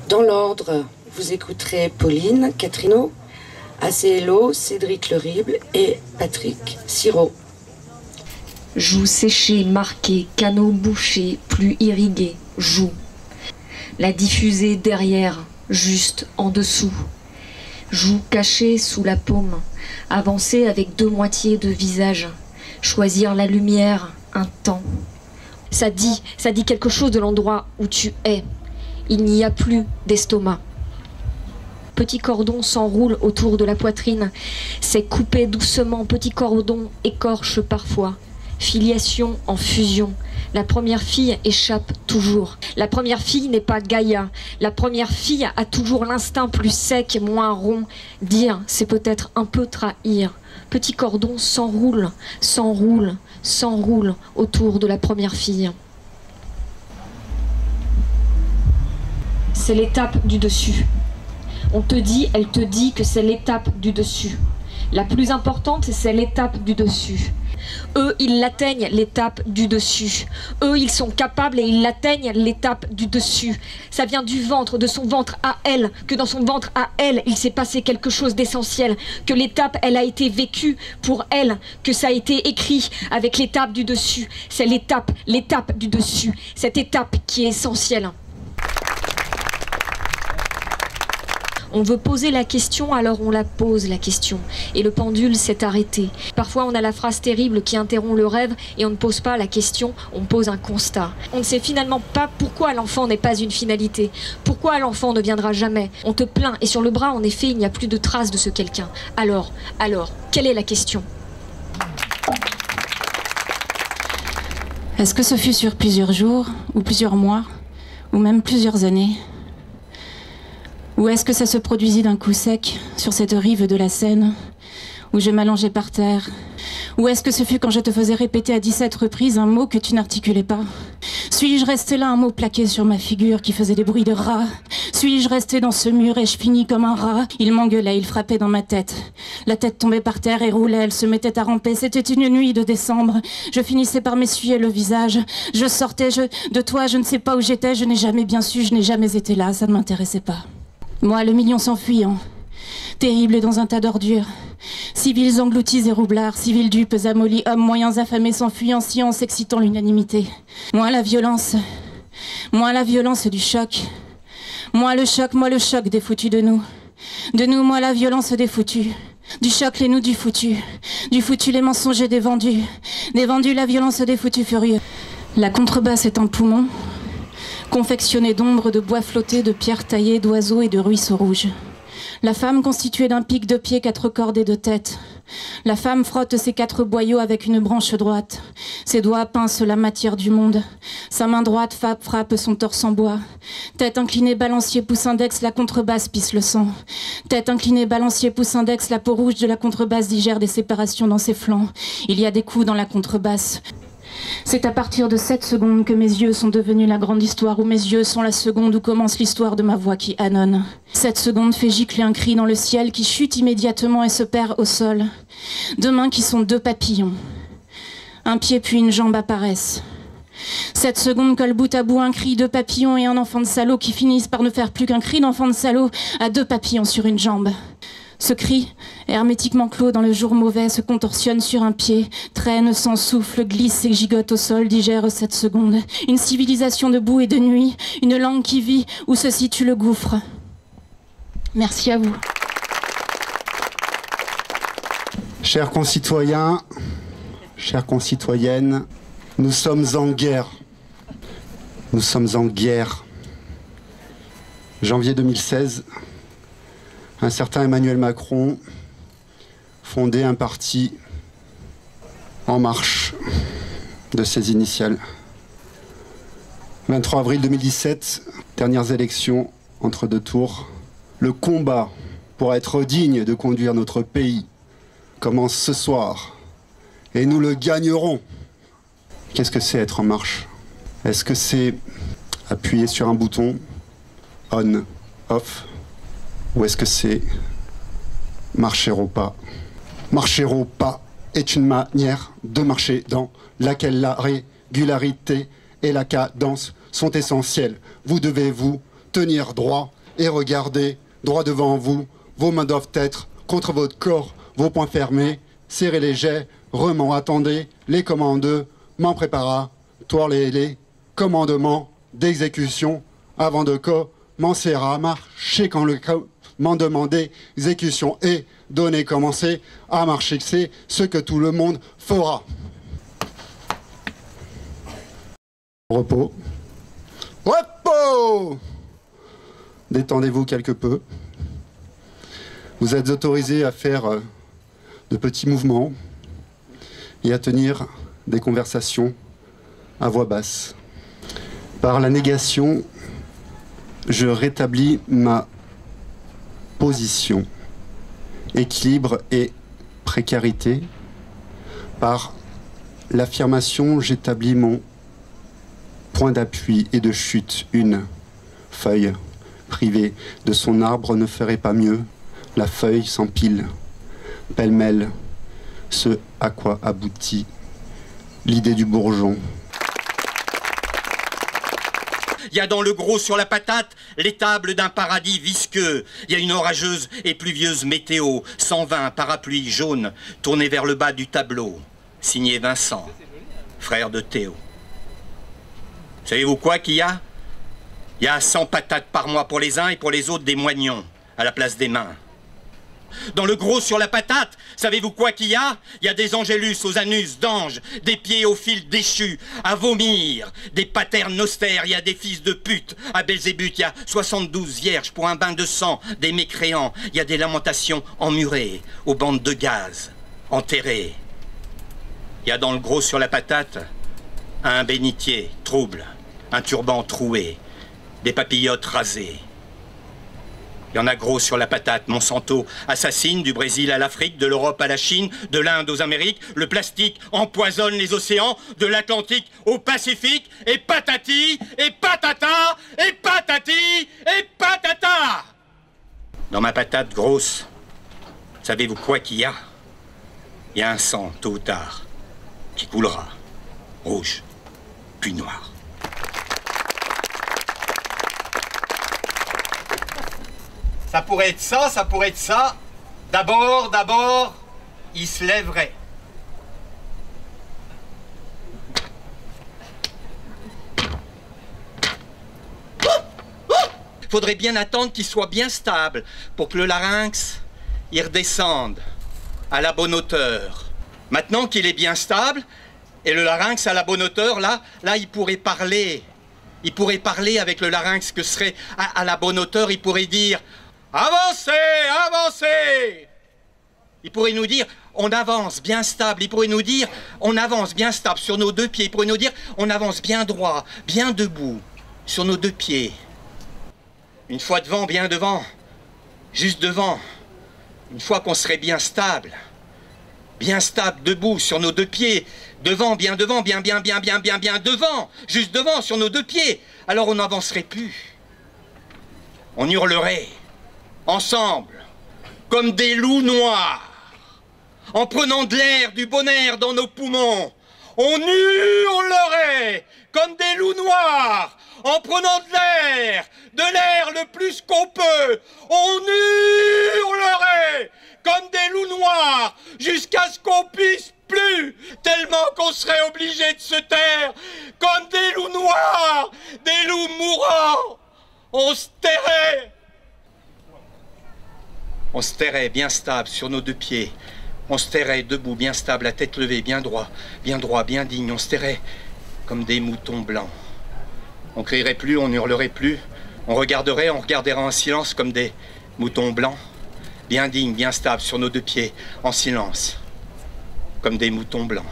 Dans l'ordre, vous écouterez Pauline Catrino, Acélo, Cédric Lerible et Patrick Sirot. Joues séchées, marquées, canaux bouchés, plus irrigués, joues. La diffuser derrière, juste en dessous. Joues cachées sous la paume, avancer avec deux moitiés de visage. Choisir la lumière, un temps. Ça dit quelque chose de l'endroit où tu es. Il n'y a plus d'estomac. Petit cordon s'enroule autour de la poitrine. C'est coupé doucement, petit cordon écorche parfois. Filiation en fusion. La première fille échappe toujours. La première fille n'est pas Gaïa. La première fille a toujours l'instinct plus sec, moins rond. Dire, c'est peut-être un peu trahir. Petit cordon s'enroule, s'enroule, s'enroule autour de la première fille. C'est l'étape du dessus. On te dit, elle te dit que c'est l'étape du dessus. La plus importante, c'est l'étape du dessus. Eux, ils l'atteignent, l'étape du dessus. Eux, ils sont capables et ils l'atteignent, l'étape du dessus. Ça vient du ventre, de son ventre à elle, que dans son ventre à elle, il s'est passé quelque chose d'essentiel, que l'étape, elle a été vécue pour elle, que ça a été écrit avec l'étape du dessus. C'est l'étape du dessus, cette étape qui est essentielle. On veut poser la question, alors on la pose la question. Et le pendule s'est arrêté. Parfois on a la phrase terrible qui interrompt le rêve et on ne pose pas la question, on pose un constat. On ne sait finalement pas pourquoi l'enfant n'est pas une finalité. Pourquoi l'enfant ne viendra jamais. On te plaint et sur le bras en effet il n'y a plus de traces de ce quelqu'un. Alors, quelle est la question? Est-ce que ce fut sur plusieurs jours, ou plusieurs mois, ou même plusieurs années? Ou est-ce que ça se produisit d'un coup sec, sur cette rive de la Seine, où je m'allongeais par terre? Ou est-ce que ce fut quand je te faisais répéter à 17 reprises un mot que tu n'articulais pas? Suis-je resté là, un mot plaqué sur ma figure qui faisait des bruits de rat? Suis-je resté dans ce mur et je finis comme un rat? Il m'engueulait, il frappait dans ma tête. La tête tombait par terre et roulait, elle se mettait à ramper. C'était une nuit de décembre. Je finissais par m'essuyer le visage. Je sortais de toi, je ne sais pas où j'étais, je n'ai jamais bien su, je n'ai jamais été là, ça ne m'intéressait pas. Moi, le million s'enfuyant, terrible dans un tas d'ordures. Civils engloutis et roublards, civils dupes amollis, hommes moyens affamés s'enfuyant, science excitant l'unanimité. Moi, la violence du choc. Moi, le choc des foutus de nous. De nous, moi, la violence des foutus. Du choc, les nous du foutu. Du foutu, les mensongers des vendus. Des vendus, la violence des foutus furieux. La contrebasse est un poumon. Confectionnée d'ombre, de bois flotté, de pierres taillées, d'oiseaux et de ruisseaux rouges. La femme constituée d'un pic de pieds, 4 cordes et 2 têtes. La femme frotte ses 4 boyaux avec une branche droite. Ses doigts pincent la matière du monde. Sa main droite frappe son torse en bois. Tête inclinée, balancier, pouce index, la contrebasse pisse le sang. Tête inclinée, balancier, pouce index, la peau rouge de la contrebasse digère des séparations dans ses flancs. Il y a des coups dans la contrebasse. C'est à partir de cette seconde que mes yeux sont devenus la grande histoire, où mes yeux sont la seconde où commence l'histoire de ma voix qui annonce. Cette seconde fait gicler un cri dans le ciel qui chute immédiatement et se perd au sol. 2 mains qui sont 2 papillons. Un pied puis une jambe apparaissent. Cette seconde colle bout à bout un cri de papillon et un enfant de salaud qui finissent par ne faire plus qu'un cri d'enfant de salaud à 2 papillons sur une jambe. Ce cri, hermétiquement clos dans le jour mauvais, se contorsionne sur un pied, traîne sans souffle, glisse et gigote au sol, digère cette seconde. Une civilisation de boue et de nuit, une langue qui vit où se situe le gouffre. Merci à vous. Chers concitoyens, chères concitoyennes, nous sommes en guerre. Nous sommes en guerre. Janvier 2016. Un certain Emmanuel Macron fondait un parti En Marche de ses initiales. 23 avril 2017, dernières élections entre 2 tours. Le combat pour être digne de conduire notre pays commence ce soir et nous le gagnerons. Qu'est-ce que c'est être en marche? Est-ce que c'est appuyer sur un bouton on, off? Ou est-ce que c'est marcher au pas? Marcher au pas est une manière de marcher dans laquelle la régularité et la cadence sont essentiels. Vous devez vous tenir droit et regarder droit devant vous. Vos mains doivent être contre votre corps, vos poings fermés. Serrez les jets, remont, attendez les commandes, m'en préparatoire les commandements d'exécution avant de commencer à marcher quand le commandement d'exécution est donné, commencer à marcher, c'est ce que tout le monde fera. Repos. Repos. Détendez-vous quelque peu. Vous êtes autorisé à faire de petits mouvements et à tenir des conversations à voix basse. Par la négation, je rétablis ma position, équilibre et précarité. Par l'affirmation, j'établis mon point d'appui et de chute. Une feuille privée de son arbre ne ferait pas mieux. La feuille s'empile, pêle-mêle, ce à quoi aboutit l'idée du bourgeon. Il y a dans le gros sur la patate l'étable d'un paradis visqueux. Il y a une orageuse et pluvieuse météo. 120 parapluies jaunes tournés vers le bas du tableau. Signé Vincent, frère de Théo. Savez-vous quoi qu'il y a? Il y a 100 patates par mois pour les uns et pour les autres des moignons à la place des mains. Dans le gros sur la patate, savez-vous quoi qu'il y a? Il y a des angélus aux anus d'anges, des pieds aux fils déchus, à vomir, des paternes austères, il y a des fils de pute, à Belzébuth, il y a 72 vierges pour un bain de sang, des mécréants, il y a des lamentations emmurées, aux bandes de gaz, enterrées. Il y a dans le gros sur la patate, un bénitier trouble, un turban troué, des papillotes rasées. Il y en a gros sur la patate. Monsanto assassine du Brésil à l'Afrique, de l'Europe à la Chine, de l'Inde aux Amériques. Le plastique empoisonne les océans, de l'Atlantique au Pacifique. Et patati, et patata, et patati, et patata. Dans ma patate grosse, savez-vous quoi qu'il y a? Il y a un sang, tôt ou tard, qui coulera. Rouge, puis noir. Ça pourrait être ça, ça pourrait être ça. D'abord, il se lèverait. Faudrait bien attendre qu'il soit bien stable pour que le larynx, il redescende à la bonne hauteur. Maintenant qu'il est bien stable, et le larynx à la bonne hauteur, là, il pourrait parler. Il pourrait parler avec le larynx que serait à la bonne hauteur, il pourrait dire... Avancez, avancez! Il pourrait nous dire, on avance bien stable. Il pourrait nous dire, on avance bien stable sur nos deux pieds. Il pourrait nous dire, on avance bien droit, bien debout, sur nos deux pieds. Une fois devant, bien devant, juste devant. Une fois qu'on serait bien stable, debout, sur nos deux pieds. Devant, bien devant, bien devant, juste devant, sur nos deux pieds. Alors on n'avancerait plus. On hurlerait. Ensemble, comme des loups noirs, en prenant de l'air, du bon air dans nos poumons, on hurlerait comme des loups noirs, en prenant de l'air le plus qu'on peut, on hurlerait comme des loups noirs, jusqu'à ce qu'on puisse plus, tellement qu'on serait obligé de se taire, comme des loups noirs, des loups mourants, on se tairait. On se tairait bien stable sur nos deux pieds. On se tairait debout, bien stable, la tête levée, bien droit, bien digne. On se tairait comme des moutons blancs. On crierait plus, on hurlerait plus. On regarderait en silence comme des moutons blancs. Bien dignes, bien stables sur nos deux pieds, en silence, comme des moutons blancs.